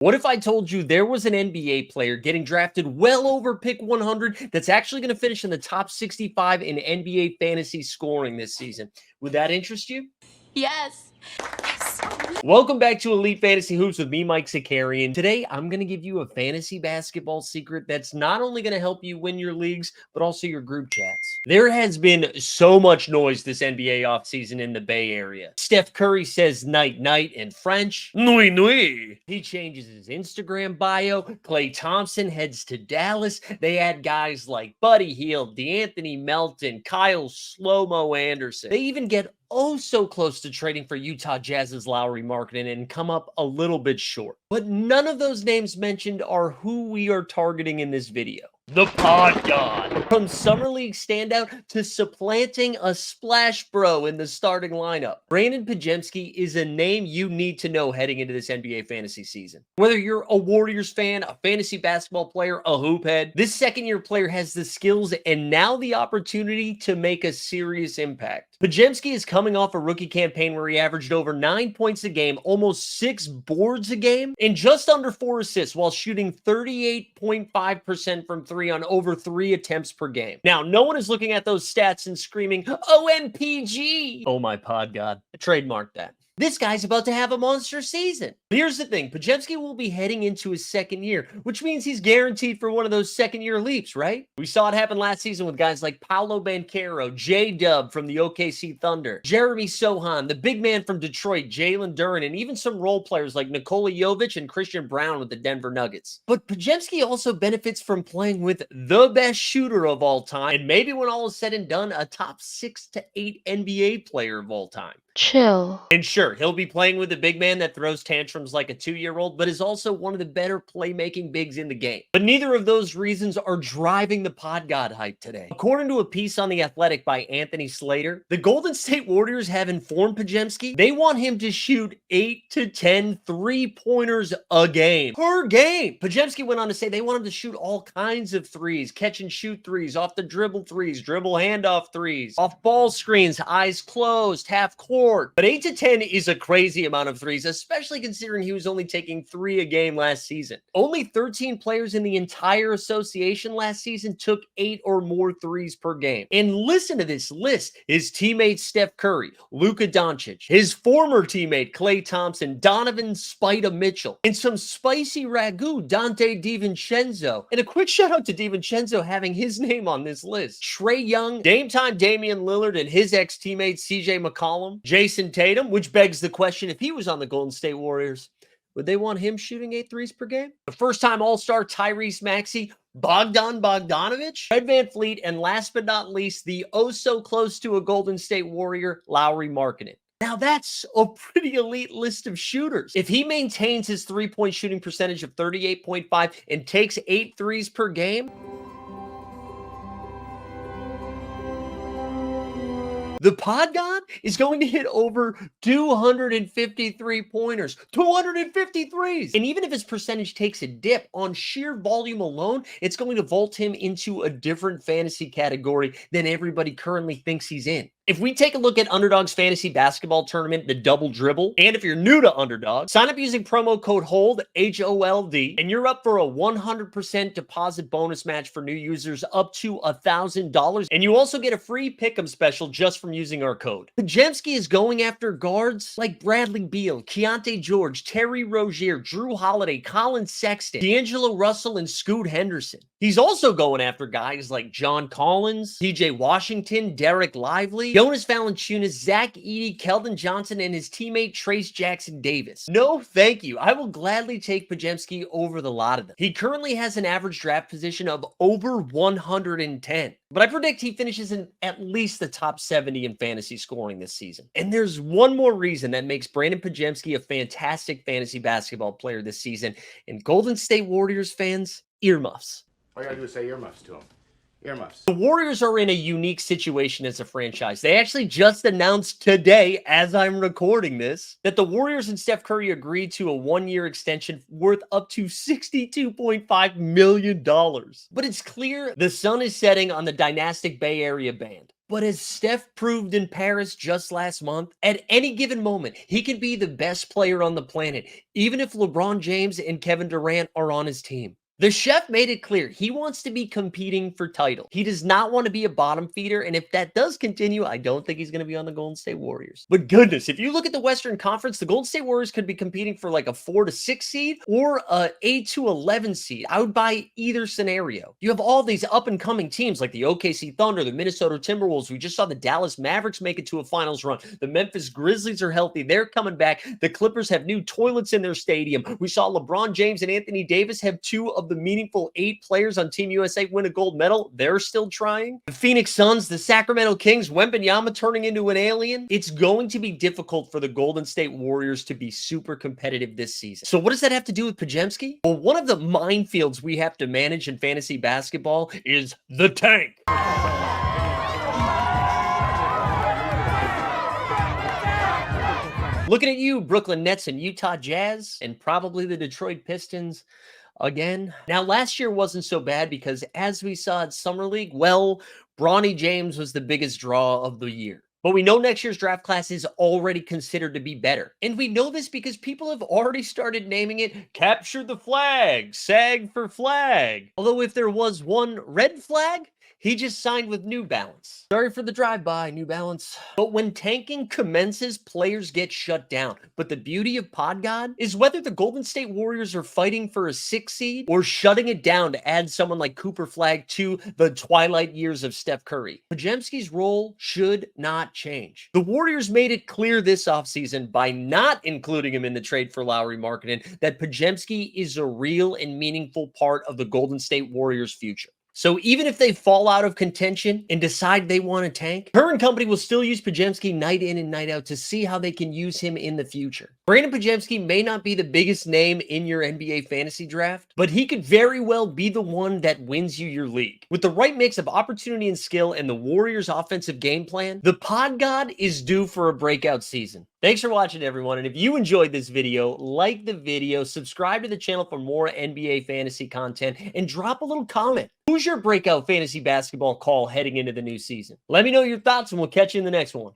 What if I told you there was an NBA player getting drafted well over pick 100 that's actually going to finish in the top 65 in NBA fantasy scoring this season? Would that interest you? Yes. Yes. Welcome back to Elite Fantasy Hoops with me, Mike Zakarian. Today, I'm going to give you a fantasy basketball secret that's not only going to help you win your leagues, but also your group chats. There has been so much noise this NBA offseason in the Bay Area. Steph Curry says night night in French. Nuit nuit. He changes his Instagram bio. Klay Thompson heads to Dallas. They add guys like Buddy Hield, DeAnthony Melton, Kyle Slow-Mo Anderson. They even get so close to trading for Utah Jazz's Lauri Markkanen and come up a little bit short. But none of those names mentioned are who we are targeting in this video. The Pod God. From Summer League standout to supplanting a splash bro in the starting lineup, Brandon Podziemski is a name you need to know heading into this NBA fantasy season. Whether you're a Warriors fan, a fantasy basketball player, a hoop head, this second-year player has the skills and now the opportunity to make a serious impact. Podziemski is coming off a rookie campaign where he averaged over 9 points a game, almost 6 boards a game, and just under 4 assists while shooting 38.5% from 3 on over 3 attempts per game. Now, no one is looking at those stats and screaming, OMPG! Oh my pod god. I trademarked that. This guy's about to have a monster season. But here's the thing, Podziemski will be heading into his second year, which means he's guaranteed for one of those second-year leaps, right? We saw it happen last season with guys like Paolo Banchero, J-Dub from the OKC Thunder, Jeremy Sohan, the big man from Detroit, Jalen Duren, and even some role players like Nikola Jovic and Christian Brown with the Denver Nuggets. But Podziemski also benefits from playing with the best shooter of all time, and maybe when all is said and done, a top 6 to 8 NBA player of all time. Chill. And sure, he'll be playing with a big man that throws tantrums like a 2-year-old, but is also one of the better playmaking bigs in the game. But neither of those reasons are driving the pod god hype today. According to a piece on The Athletic by Anthony Slater, the Golden State Warriors have informed Podziemski they want him to shoot 8 to 10 3-pointers a game. Per game! Podziemski went on to say they want him to shoot all kinds of threes, catch and shoot threes, off the dribble threes, dribble handoff threes, off ball screens, eyes closed, half court. But 8 to 10 is a crazy amount of threes, especially considering he was only taking 3 a game last season. Only 13 players in the entire association last season took 8 or more threes per game. And listen to this list. His teammate Steph Curry, Luka Doncic, his former teammate Klay Thompson, Donovan Spida Mitchell, and some spicy ragu, Dante DiVincenzo. And a quick shout out to DiVincenzo having his name on this list. Trae Young, Dame Time Damian Lillard, and his ex-teammate CJ McCollum, Jason Tatum, which begs the question, if he was on the Golden State Warriors, would they want him shooting 8 threes per game? The first-time All-Star Tyrese Maxey, Bogdan Bogdanovic, Fred VanVleet, and last but not least, the oh-so-close to a Golden State Warrior, Lauri Markkanen. Now, that's a pretty elite list of shooters. If he maintains his three-point shooting percentage of 38.5 and takes 8 threes per game, the pod god is going to hit over 253 pointers, 253s. And even if his percentage takes a dip on sheer volume alone, it's going to vault him into a different fantasy category than everybody currently thinks he's in. If we take a look at Underdog's fantasy basketball tournament, the Double Dribble, and if you're new to Underdog, sign up using promo code HOLD, H-O-L-D, and you're up for a 100% deposit bonus match for new users up to $1,000. And you also get a free pick'em special just from using our code. Podziemski is going after guards like Bradley Beal, Keontae George, Terry Rozier, Drew Holiday, Colin Sexton, D'Angelo Russell, and Scoot Henderson. He's also going after guys like John Collins, TJ Washington, Derek Lively, Jonas Valanciunas, Zach Edey, Keldon Johnson, and his teammate Trace Jackson Davis. No, thank you. I will gladly take Podziemski over the lot of them. He currently has an average draft position of over 110. But I predict he finishes in at least the top 70 in fantasy scoring this season. And there's one more reason that makes Brandon Podziemski a fantastic fantasy basketball player this season. And Golden State Warriors fans, earmuffs. All you gotta do is say earmuffs to him. Earmuffs. The Warriors are in a unique situation as a franchise. They actually just announced today, as I'm recording this, that the Warriors and Steph Curry agreed to a 1-year extension worth up to $62.5 million. But it's clear the sun is setting on the dynastic Bay Area band. But as Steph proved in Paris just last month, at any given moment, he can be the best player on the planet, even if LeBron James and Kevin Durant are on his team. The chef made it clear he wants to be competing for title. He does not want to be a bottom feeder, and if that does continue, I don't think he's going to be on the Golden State Warriors. But goodness, if you look at the Western Conference, the Golden State Warriors could be competing for like a 4 to 6 seed or a 8 to 11 seed. I would buy either scenario. You have all these up-and-coming teams like the OKC Thunder, the Minnesota Timberwolves. We just saw the Dallas Mavericks make it to a finals run. The Memphis Grizzlies are healthy. They're coming back. The Clippers have new toilets in their stadium. We saw LeBron James and Anthony Davis have 2 of the meaningful 8 players on Team USA win a gold medal. They're still trying. The Phoenix Suns, the Sacramento Kings, Wembanyama turning into an alien. It's going to be difficult for the Golden State Warriors to be super competitive this season. So what does that have to do with Podziemski? Well, one of the minefields we have to manage in fantasy basketball is the tank. Looking at you, Brooklyn Nets and Utah Jazz, and probably the Detroit Pistons again. Now, last year wasn't so bad because as we saw at Summer League, well, Bronny James was the biggest draw of the year. But we know next year's draft class is already considered to be better. And we know this because people have already started naming it Capture the Flag, SAG for flag. Although if there was one red flag, he just signed with New Balance. Sorry for the drive-by, New Balance. But when tanking commences, players get shut down. But the beauty of Pod God is whether the Golden State Warriors are fighting for a 6 seed or shutting it down to add someone like Cooper Flag to the twilight years of Steph Curry. Podziemski's role should not change. The Warriors made it clear this offseason by not including him in the trade for Lauri Markkanen that Podziemski is a real and meaningful part of the Golden State Warriors' future. So even if they fall out of contention and decide they want to tank, Kerr and company will still use Podziemski night in and night out to see how they can use him in the future. Brandon Podziemski may not be the biggest name in your NBA fantasy draft, but he could very well be the one that wins you your league. With the right mix of opportunity and skill and the Warriors' offensive game plan, the Pod God is due for a breakout season. Thanks for watching, everyone. And if you enjoyed this video, like the video, subscribe to the channel for more NBA fantasy content, and drop a little comment. Who's your breakout fantasy basketball call heading into the new season? Let me know your thoughts, and we'll catch you in the next one.